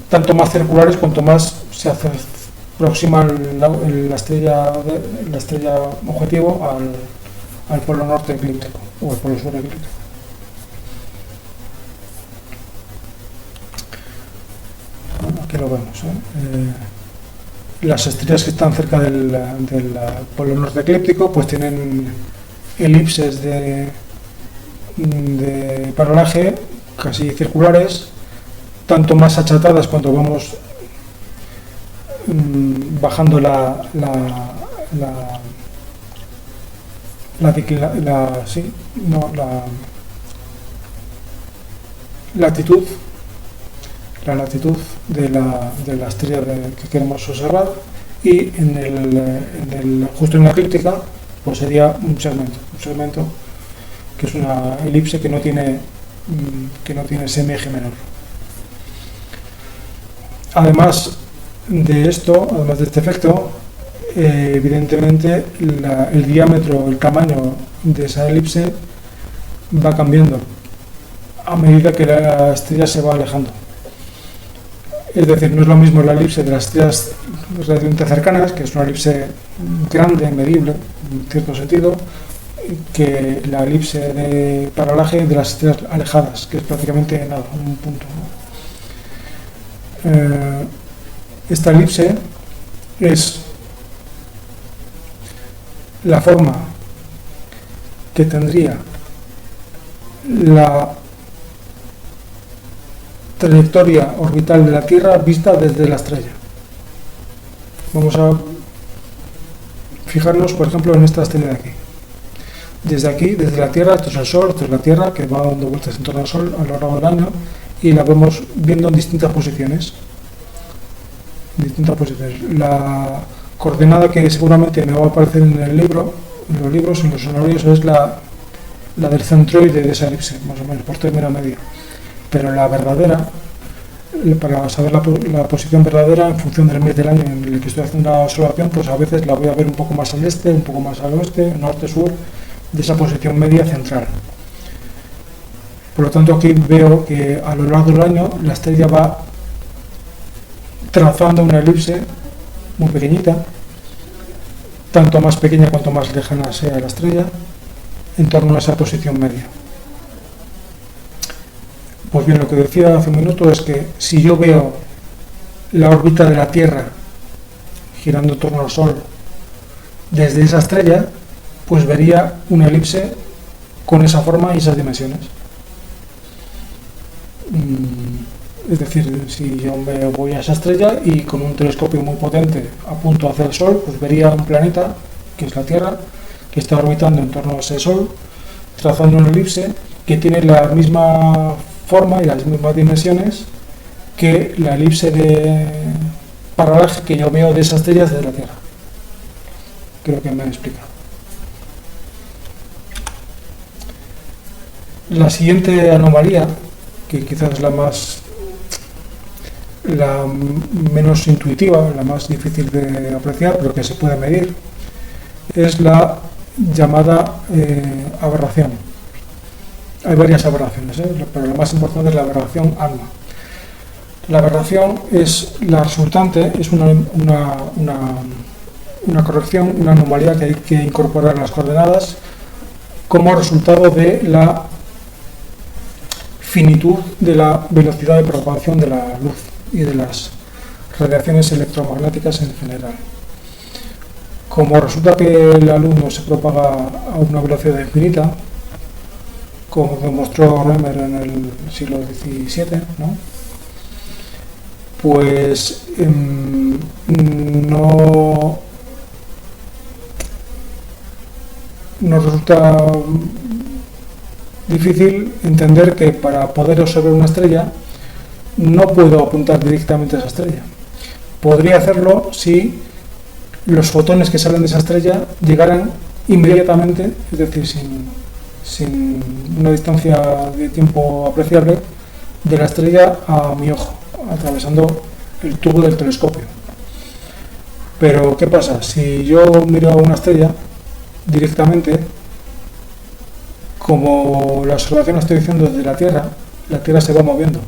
tanto más circulares cuanto más se aproxima la estrella objetivo al polo norte eclíptico o al polo sur eclíptico. Aquí lo vemos. Las estrellas que están cerca del polo norte eclíptico pues tienen elipses de paralaje casi circulares, tanto más achatadas cuando vamos bajando la latitud de la estrella que queremos observar, y justo en la eclíptica pues sería un segmento que es una elipse que no tiene semieje menor. Además de este efecto, evidentemente el diámetro, el tamaño de esa elipse va cambiando a medida que la estrella se va alejando. Es decir, no es lo mismo la elipse de las estrellas relativamente cercanas, que es una elipse grande, medible, en cierto sentido, que la elipse de paralaje de las estrellas alejadas, que es prácticamente nada, un punto. Esta elipse es la forma que tendría la trayectoria orbital de la Tierra vista desde la estrella. Vamos a fijarnos, por ejemplo, en esta estrella de aquí. Desde aquí, desde la Tierra, esto es el Sol, esto es la Tierra, que va dando vueltas en torno al Sol a lo largo del año, y la vemos viendo en distintas posiciones. La coordenada que seguramente me va a aparecer en el libro, en los libros, en los sonorios, es la del centroide de esa elipse, más o menos, por término medio. Pero la verdadera, para saber la posición verdadera en función del mes del año en el que estoy haciendo la observación, pues a veces la voy a ver un poco más al este, un poco más al oeste, norte-sur, de esa posición media central. Por lo tanto, aquí veo que a lo largo del año la estrella va trazando una elipse muy pequeñita, tanto más pequeña cuanto más lejana sea la estrella, en torno a esa posición media. Pues bien, lo que decía hace un minuto es que si yo veo la órbita de la Tierra girando en torno al Sol desde esa estrella, pues vería una elipse con esa forma y esas dimensiones. Es decir, si yo me voy a esa estrella y con un telescopio muy potente apunto hacia el Sol, pues vería un planeta, que es la Tierra, que está orbitando en torno a ese Sol, trazando una elipse que tiene la misma forma y las mismas dimensiones que la elipse de paralaje que yo veo de esas estrellas desde la Tierra. Creo que me explica. La siguiente anomalía, que quizás es la menos intuitiva, la más difícil de apreciar, pero que se puede medir, es la llamada aberración. Hay varias aberraciones, pero la más importante es la aberración ALMA. La aberración es la resultante, es una corrección, una anomalía que hay que incorporar a las coordenadas como resultado de la finitud de la velocidad de propagación de la luz y de las radiaciones electromagnéticas en general. Como resulta que la luz no se propaga a una velocidad infinita, como demostró Rømer en el siglo XVII, ¿no? Pues no nos resulta difícil entender que para poder observar una estrella no puedo apuntar directamente a esa estrella. Podría hacerlo si los fotones que salen de esa estrella llegaran inmediatamente, es decir, sin una distancia de tiempo apreciable, de la estrella a mi ojo, atravesando el tubo del telescopio. Pero ¿qué pasa? Si yo miro a una estrella directamente, como la observación la estoy haciendo desde la Tierra se va moviendo.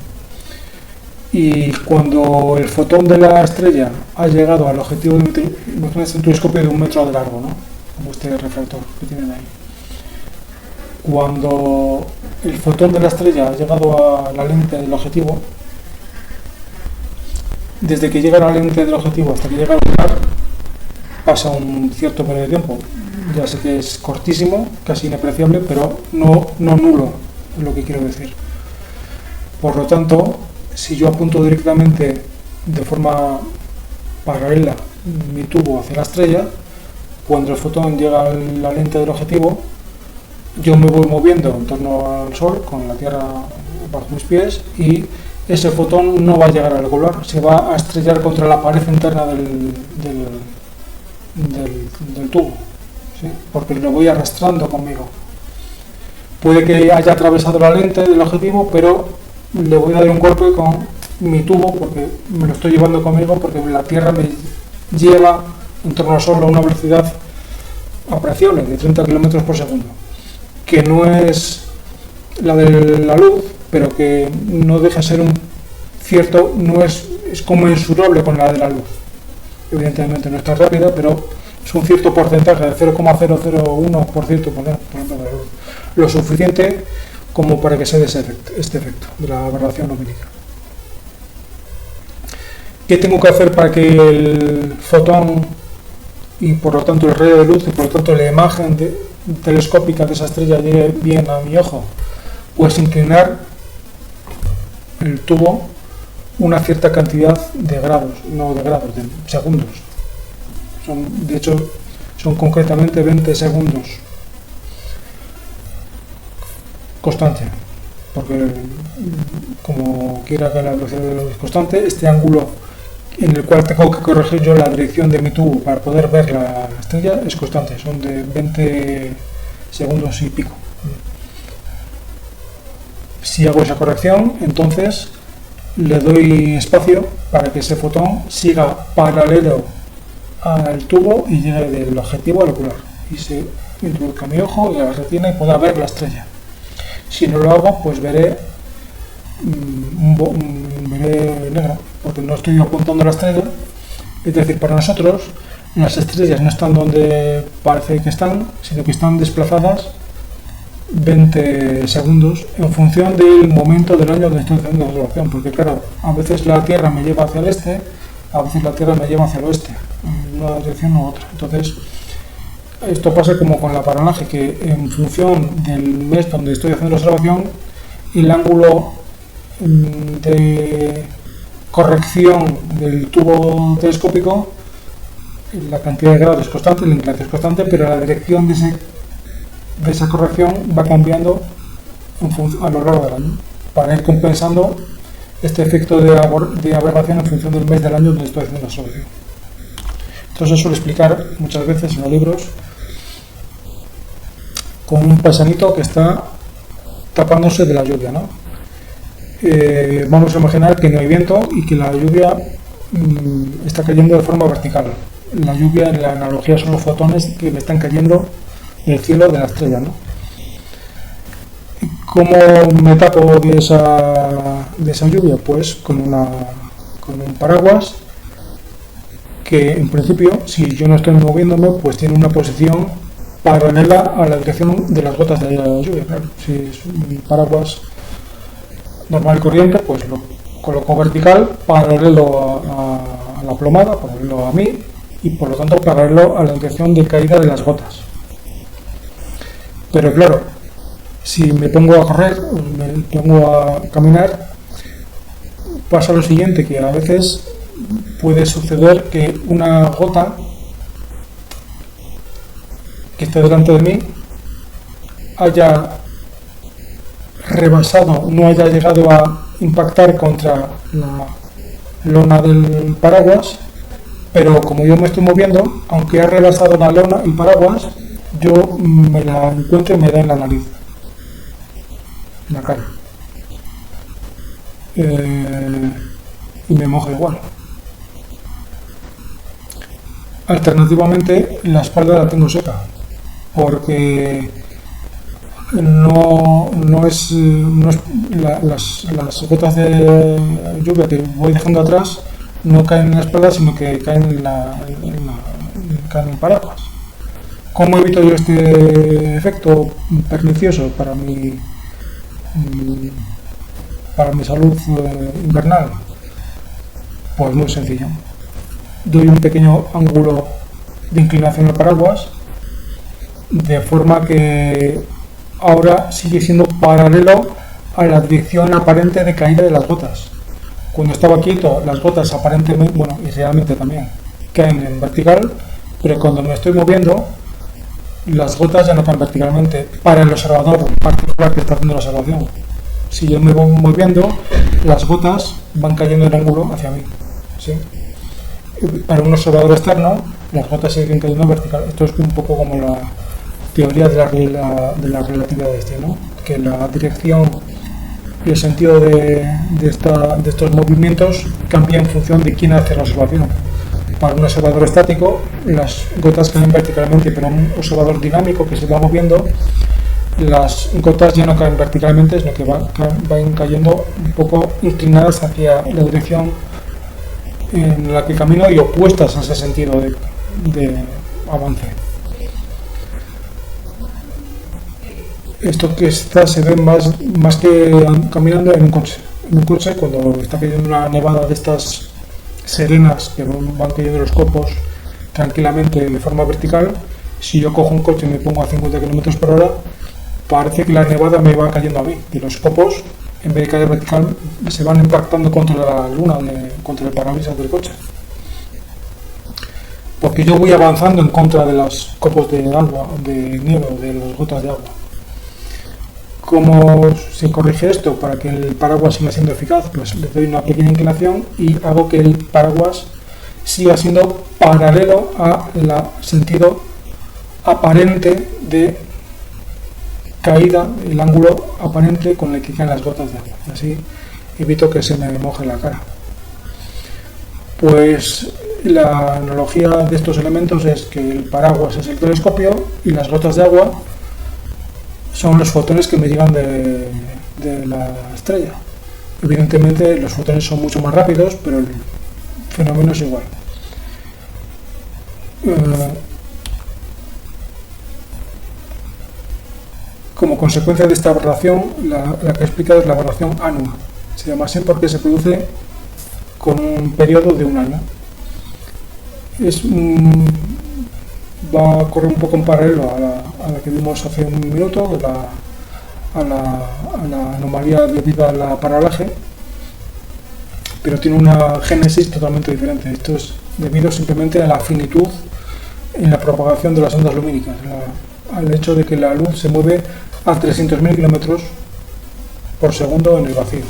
Y cuando el fotón de la estrella ha llegado al objetivo de un telescopio de 1 metro de largo, ¿no? Como este refractor que tienen ahí. Cuando el fotón de la estrella ha llegado a la lente del objetivo, desde que llega a la lente del objetivo hasta que llega al ocular, pasa un cierto periodo de tiempo. Ya sé que es cortísimo, casi inapreciable, pero no nulo, es lo que quiero decir. Por lo tanto, si yo apunto directamente de forma paralela mi tubo hacia la estrella, cuando el fotón llega a la lente del objetivo, yo me voy moviendo en torno al Sol con la Tierra bajo mis pies y ese fotón no va a llegar al ocular, se va a estrellar contra la pared interna del tubo, ¿sí? Porque lo voy arrastrando conmigo. Puede que haya atravesado la lente del objetivo, pero le voy a dar un golpe con mi tubo porque me lo estoy llevando conmigo, porque la Tierra me lleva en torno al Sol a una velocidad apreciable de 30 km por segundo, que no es la de la luz, pero que no deja de ser no es conmensurable con la de la luz. Evidentemente no es tan rápida, pero es un cierto porcentaje de 0,001% por ejemplo, de la luz, lo suficiente como para que se dé este efecto de la aberración lumínica. ¿Qué tengo que hacer para que el fotón y por lo tanto el rayo de luz y por lo tanto la imagen telescópica de esa estrella llegue bien a mi ojo? Pues inclinar el tubo una cierta cantidad de grados, no de grados, de segundos. De hecho, son concretamente 20 segundos. Constante, porque como quiera que la velocidad de la luz es constante, este ángulo en el cual tengo que corregir yo la dirección de mi tubo para poder ver la estrella es constante, son de 20 segundos y pico. Si hago esa corrección, entonces le doy espacio para que ese fotón siga paralelo al tubo y llegue del objetivo al ocular y se introduzca mi ojo y la retina y pueda ver la estrella. Si no lo hago, pues veré negra, porque no estoy apuntando a la estrella. Es decir, para nosotros las estrellas no están donde parece que están, sino que están desplazadas 20 segundos en función del momento del año donde estoy haciendo la observación, porque claro, a veces la Tierra me lleva hacia el este, a veces la Tierra me lleva hacia el oeste, en una dirección u otra. Entonces, esto pasa como con la paralaje, que en función del mes donde estoy haciendo la observación, el ángulo de corrección del tubo telescópico, la cantidad de grados es constante, la inclinación es constante, pero la dirección de esa corrección va cambiando a lo largo del año, para ir compensando este efecto de aberración en función del mes del año donde estoy haciendo la observación. Entonces suelo explicar muchas veces en los libros con un paisanito que está tapándose de la lluvia, ¿no? Vamos a imaginar que no hay viento y que la lluvia está cayendo de forma vertical. La lluvia, en la analogía, son los fotones que me están cayendo en el cielo de la estrella, ¿no? ¿Cómo me tapo de esa lluvia? Pues con un paraguas que en principio, si yo no estoy moviéndome, pues tiene una posición paralela a la dirección de las gotas de la lluvia. Claro, si es un paraguas normal y corriente, pues lo coloco vertical, paralelo a la plomada, paralelo a mí, y por lo tanto paralelo a la dirección de caída de las gotas. Pero claro, si me pongo a correr, me pongo a caminar, pasa lo siguiente, que a veces puede suceder que una gota que esté delante de mí haya rebasado, no haya llegado a impactar contra la lona del paraguas, pero como yo me estoy moviendo, aunque ha rebasado la lona, el paraguas, yo me la encuentro y me da en la nariz, en la cara. Y me moja igual. Alternativamente, la espalda la tengo seca, porque no es las gotas de lluvia que voy dejando atrás no caen en la espalda, sino que caen caen en el paraguas. ¿Cómo evito yo este efecto pernicioso para mi salud invernal? Pues muy sencillo. Doy un pequeño ángulo de inclinación al paraguas, de forma que ahora sigue siendo paralelo a la dirección aparente de caída de las gotas. Cuando estaba quieto, las gotas aparentemente, bueno, y realmente también, caen en vertical, pero cuando me estoy moviendo, las gotas ya no caen verticalmente para el observador particular que está haciendo la observación. Si yo me voy moviendo, las gotas van cayendo en ángulo hacia mí, ¿sí? Para un observador externo, las gotas siguen cayendo en vertical. Esto es un poco como la teoría de la relatividad de Einstein, ¿no? Que la dirección y el sentido de estos movimientos cambia en función de quién hace la observación. Para un observador estático, las gotas caen verticalmente, pero un observador dinámico que se va moviendo, las gotas ya no caen verticalmente, sino que van cayendo un poco inclinadas hacia la dirección en la que camino y opuestas a ese sentido de avance. Esto que se ve más que caminando en un coche. En un coche, cuando está cayendo una nevada de estas serenas que van cayendo los copos tranquilamente de forma vertical, si yo cojo un coche y me pongo a 50 km por hora, parece que la nevada me va cayendo a mí, y los copos, en vez de caer vertical, se van impactando contra la luna, contra el parabrisas del coche. Porque yo voy avanzando en contra de los copos de agua, de nieve, de las gotas de agua. ¿Cómo se corrige esto para que el paraguas siga siendo eficaz? Pues le doy una pequeña inclinación y hago que el paraguas siga siendo paralelo al sentido aparente de caída, el ángulo aparente con el que caen las gotas de agua. Así evito que se me moje la cara. Pues la analogía de estos elementos es que el paraguas es el telescopio y las gotas de agua son los fotones que me llegan de la estrella. Evidentemente los fotones son mucho más rápidos, pero el fenómeno es igual. Como consecuencia de esta aberración, la que he explicado es la aberración anua. Se llama así porque se produce con un periodo de un año. Va a correr un poco en paralelo a la que vimos hace un minuto, a la anomalía debida a la paralaje, pero tiene una génesis totalmente diferente. Esto es debido simplemente a la finitud en la propagación de las ondas lumínicas, al hecho de que la luz se mueve a 300.000 km por segundo en el vacío.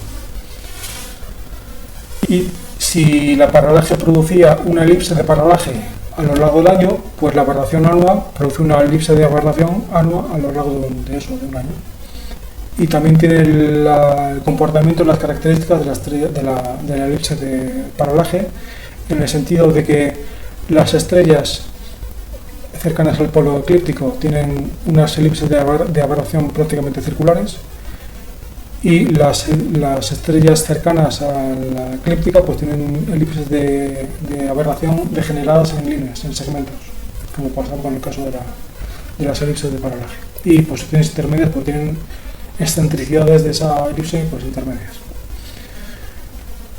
Y si la paralaje producía una elipse de paralaje a lo largo del año, pues la aberración anua produce una elipse de aberración anua a lo largo de un año. Y también tiene el comportamiento, las características de la elipse de paralaje, en el sentido de que las estrellas cercanas al polo eclíptico tienen unas elipses de aberración prácticamente circulares, y las estrellas cercanas a la eclíptica pues tienen elipses de aberración degeneradas en líneas, en segmentos, como pasa con el caso de las elipses de paralaje. Y posiciones intermedias pues tienen excentricidades de esa elipse pues intermedias.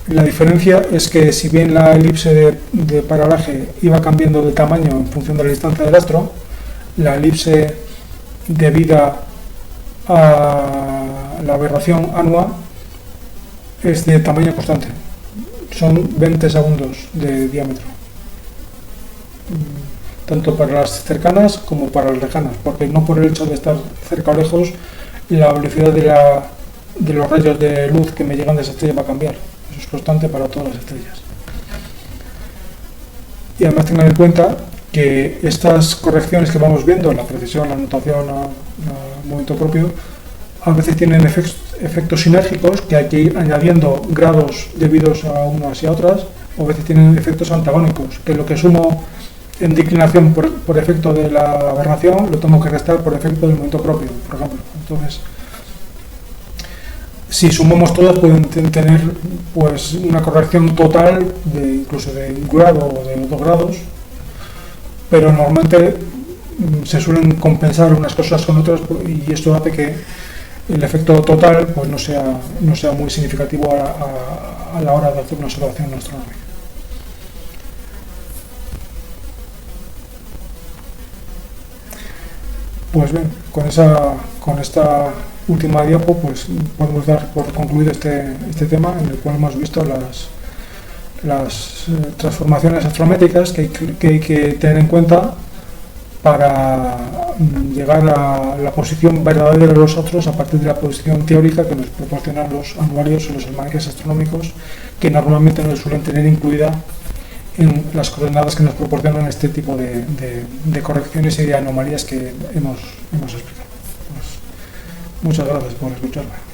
La diferencia es que si bien la elipse de paralaje iba cambiando de tamaño en función de la distancia del astro, la elipse debida a la aberración anua es de tamaño constante. Son 20 segundos de diámetro, tanto para las cercanas como para las lejanas, porque no por el hecho de estar cerca o lejos la velocidad de los rayos de luz que me llegan de esa estrella va a cambiar. Eso es constante para todas las estrellas. Y además tengan en cuenta que estas correcciones que vamos viendo, la precisión, la notación a momento propio, a veces tienen efectos sinérgicos que hay que ir añadiendo grados debidos a unas y a otras, o a veces tienen efectos antagónicos, que lo que sumo en declinación por efecto de la aberración lo tengo que restar por efecto del momento propio, por ejemplo. Entonces, si sumamos todas pueden tener pues una corrección total incluso de 1 grado o de 2 grados, pero normalmente se suelen compensar unas cosas con otras y esto hace que el efecto total pues no sea muy significativo a la hora de hacer una observación astronómica. Pues bien, con esta última diapo pues podemos dar por concluido este tema en el cual hemos visto las transformaciones astrométricas que hay que tener en cuenta para llegar a la posición verdadera de los astros a partir de la posición teórica que nos proporcionan los anuarios o los almanaques astronómicos, que normalmente nos suelen tener incluida en las coordenadas que nos proporcionan este tipo de correcciones y de anomalías que hemos explicado. Pues, muchas gracias por escucharme.